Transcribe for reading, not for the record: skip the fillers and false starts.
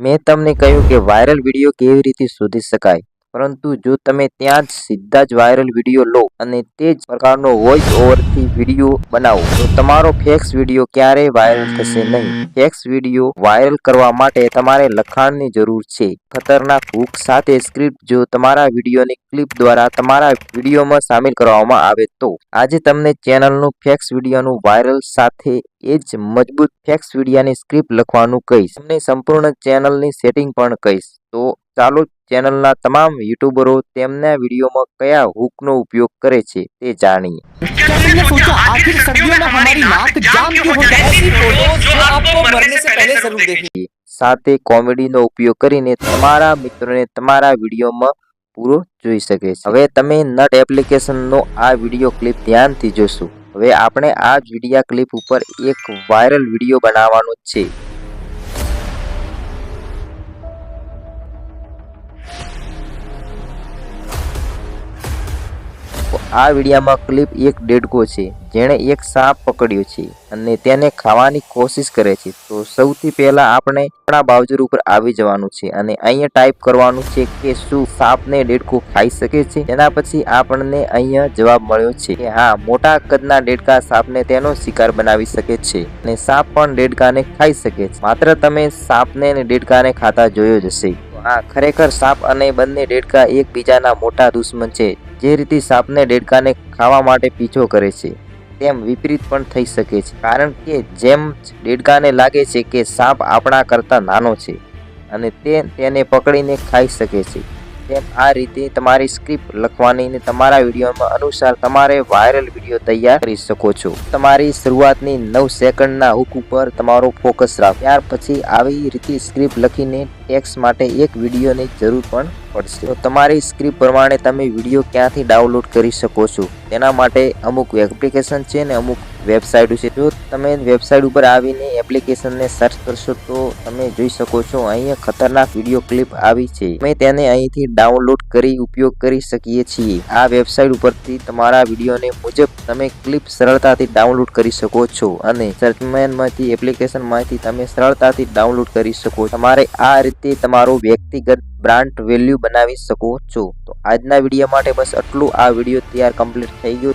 મેં તમને કહ્યું કે વાયરલ વિડીયો કેવી રીતે શોધી શકાય, પરંતુ જો તમે ત્યાં જ સીધા જ વાયરલ વિડીયો લો અને તે જ પ્રકારનો વોઇસ ઓવરથી વિડીયો બનાવો તો તમારો ફેક્સ વિડીયો ક્યારેય વાયરલ થશે નહીં. ફેક્સ વિડીયો વાયરલ કરવા માટે તમારે લખાણની જરૂર છે. ખતરનાક હૂક સાથે સ્ક્રિપ્ટ જો તમારા વિડીયોની ક્લિપ દ્વારા તમારા વિડીયોમાં સામેલ કરવામાં આવે તો આજે તમને ચેનલનું ફેક્સ વિડીયોનું વાયરલ સાથે એ જ મજબૂત ફેક્સ વિડીયોની સ્ક્રિપ્ટ લખવાનું કહીશ. તમને સંપૂર્ણ ચેનલની સેટિંગ પણ કહીશ. તો ચાલો ચેનલના તમામ યુટ્યુબરો તેમના વિડીયોમાં કયા હૂકનો ઉપયોગ કરે છે તે જાણીએ. तुमने सोचा आखिर सर्दियों में हमारी नाक जाम क्यों हो जाए? ऐसी फोटोज जो आपको मरने से पहले जरूर देखनी. સાથે કોમેડીનો ઉપયોગ કરીને તમારા મિત્રોને તમારા વિડીયોમાં પૂરો જોઈ શકે છે. હવે તમે નટ એપ્લિકેશનનો આ વિડીયો ક્લિપ ધ્યાનથી જોશો. હવે આપણે આ જ વિડીયો ક્લિપ ઉપર એક વાયરલ વિડીયો બનાવવાનો છે. આ વિડીયોમાં ક્લિપ એક દેડકો છે જેણે એક સાપ પકડ્યો છે અને તેને ખાવાની કોશિશ કરે છે. તો સૌથી પહેલા આપણે આપણા બ્રાઉઝર ઉપર આવી જવાનું છે અને અહીંયા ટાઈપ કરવાનું છે કે શું સાપને દેડકો ખાઈ શકે છે. તેના પછી આપણને અહીંયા જવાબ મળ્યો છે કે હા, મોટા કદના દેડકા સાપને તેનો શિકાર બનાવી શકે છે અને સાપ પણ દેડકાને ખાઈ શકે છે. માત્ર તમે સાપને અને દેડકાને ખાતા જોયો જ હશે. હા, ખરેખર સાપ અને બંને દેડકા એકબીજાના મોટા દુશ્મન છે. જે રીતે સાપને દેડકાને ખાવા માટે પીછો કરે છે તેમ વિપરીત પણ થઈ શકે છે, કારણ કે જેમ દેડકાને લાગે છે કે સાપ આપણા કરતા નાનો છે અને તે તેને પકડીને ખાઈ શકે છે, તેમ આ રીતે તમારી સ્ક્રિપ્ટ લખવાની અને તમારા વિડીયોમાં અનુસાર તમારે વાયરલ વિડીયો તૈયાર કરી શકો છો. તમારી શરૂઆતની 9 સેકન્ડના હૂક ઉપર તમારો ફોકસ રાખો. ત્યાર પછી આવી રીતે સ્ક્રિપ્ટ લખીને ટેક્સ્ટ માટે એક વિડીયોની જરૂર પણ પડશે. તો તમારી સ્ક્રિપ્ટ પ્રમાણે તમે વિડીયો ક્યાંથી ડાઉનલોડ કરી શકો છો તેના માટે અમુક એપ્લિકેશન છે ને અમુક વેબસાઇટ છે. જો તમે વેબસાઇટ ઉપર આવીને એપ્લિકેશનને સર્ચ કરશો તો તમે જોઈ શકો છો અહીંયા ખતરનાક વિડીયો ક્લિપ આવી છે. અમે તેને અહીંથી ડાઉનલોડ કરી ઉપયોગ કરી શકીએ છીએ. આ વેબસાઇટ ઉપરથી તમારા વિડીયોને મુજબ તમે ક્લિપ સરળતાથી ડાઉનલોડ કરી શકો છો અને સર્ચમેનમાંથી એપ્લિકેશનમાંથી તમે સરળતાથી ડાઉનલોડ કરી શકો. તમારે આ રીતે તમારો વ્યક્તિગત બ્રાન્ડ વેલ્યુ બનાવી શકો છો. તો આજના વિડીયો માટે બસ આટલું. આ વિડીયો તૈયાર કમ્પ્લીટ થઈ ગયો.